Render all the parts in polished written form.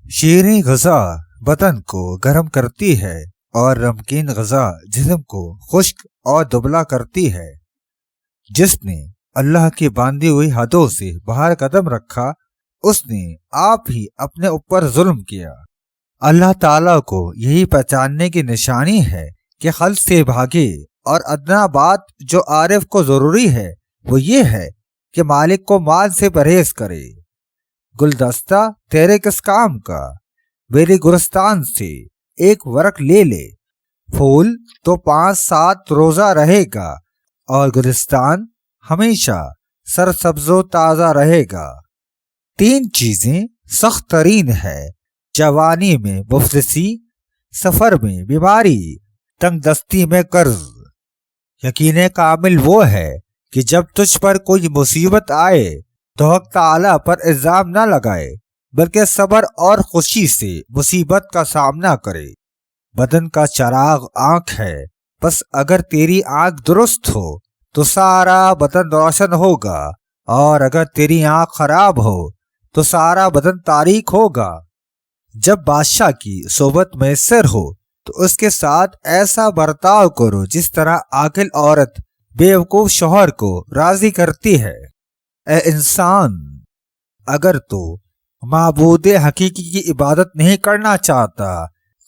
شیریں غذا بدن کو گرم کرتی ہے اور نمکین غذا جسم کو خشک اور دبلا کرتی ہے۔ جس نے اللہ کی باندھی ہوئی حدوں سے باہر قدم رکھا اس نے آپ ہی اپنے اوپر ظلم کیا۔ اللہ تعالیٰ کو یہی پہچاننے کی نشانی ہے کہ خلق سے بھاگے، اور ادنا بات جو عارف کو ضروری ہے وہ یہ ہے کہ مالک کو مال سے پرہیز کرے۔ گلدستہ تیرے کس کام کا، میری گلستان سے ایک ورق لے لے، پھول تو 5-7 روزہ رہے گا اور گلستان ہمیشہ سرسبز و تازہ رہے گا۔ 3 چیزیں سخت ترین ہے، جوانی میں مفلسی، سفر میں بیماری، تنگ دستی میں قرض۔ یقین کامل وہ ہے کہ جب تجھ پر کوئی مصیبت آئے تو حق تعالیٰ پر الزام نہ لگائے بلکہ صبر اور خوشی سے مصیبت کا سامنا کرے۔ بدن کا چراغ آنکھ ہے، بس اگر تیری آنکھ درست ہو تو سارا بدن روشن ہوگا، اور اگر تیری آنکھ خراب ہو تو سارا بدن تاریک ہوگا۔ جب بادشاہ کی صحبت میسر ہو تو اس کے ساتھ ایسا برتاؤ کرو جس طرح عاقل عورت بیوقوف شوہر کو راضی کرتی ہے۔ اے انسان، اگر تو معبود حقیقی کی عبادت نہیں کرنا چاہتا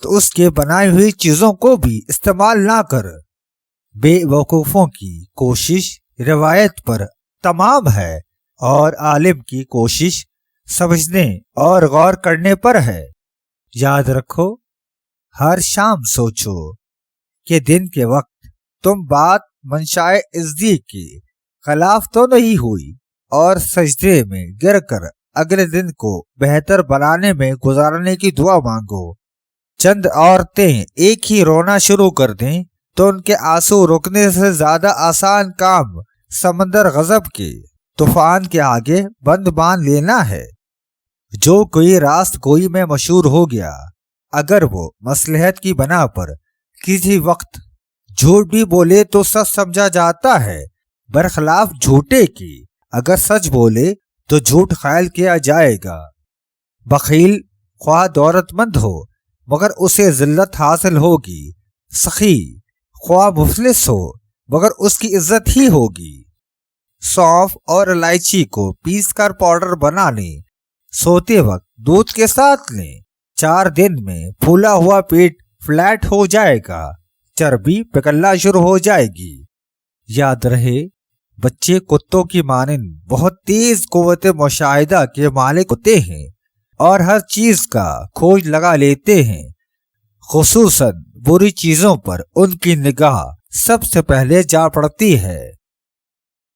تو اس کے بنائی ہوئی چیزوں کو بھی استعمال نہ کر۔ بے وقوفوں کی کوشش روایت پر تمام ہے اور عالم کی کوشش سمجھنے اور غور کرنے پر ہے۔ یاد رکھو، ہر شام سوچو کہ دن کے وقت تم بات منشائے عزتی کے خلاف تو نہیں ہوئی، اور سجدے میں گر کر اگلے دن کو بہتر بنانے میں گزارنے کی دعا مانگو۔ چند عورتیں ایک ہی رونا شروع کر دیں تو ان کے آنسو رکنے سے زیادہ آسان کام سمندر غضب کے طوفان کے آگے بند مان لینا ہے۔ جو کوئی راست گوئی میں مشہور ہو گیا، اگر وہ مصلحت کی بنا پر کسی وقت جھوٹ بھی بولے تو سچ سمجھا جاتا ہے، برخلاف جھوٹے کی اگر سچ بولے تو جھوٹ خیال کیا جائے گا۔ بخیل خواہ دولت مند ہو مگر اسے ذلت حاصل ہوگی، سخی خواہ مفلس ہو مگر اس کی عزت ہی ہوگی۔ سونف اور الائچی کو پیس کر پاؤڈر بنا لیں، سوتے وقت دودھ کے ساتھ لیں، 4 دن میں پھولا ہوا پیٹ فلیٹ ہو جائے گا، چربی پگھلنا شروع ہو جائے گی۔ یاد رہے، بچے کتوں کی مانند بہت تیز قوت مشاہدہ کے مالک ہوتے ہیں اور ہر چیز کا کھوج لگا لیتے ہیں، خصوصاً بری چیزوں پر ان کی نگاہ سب سے پہلے جا پڑتی ہے۔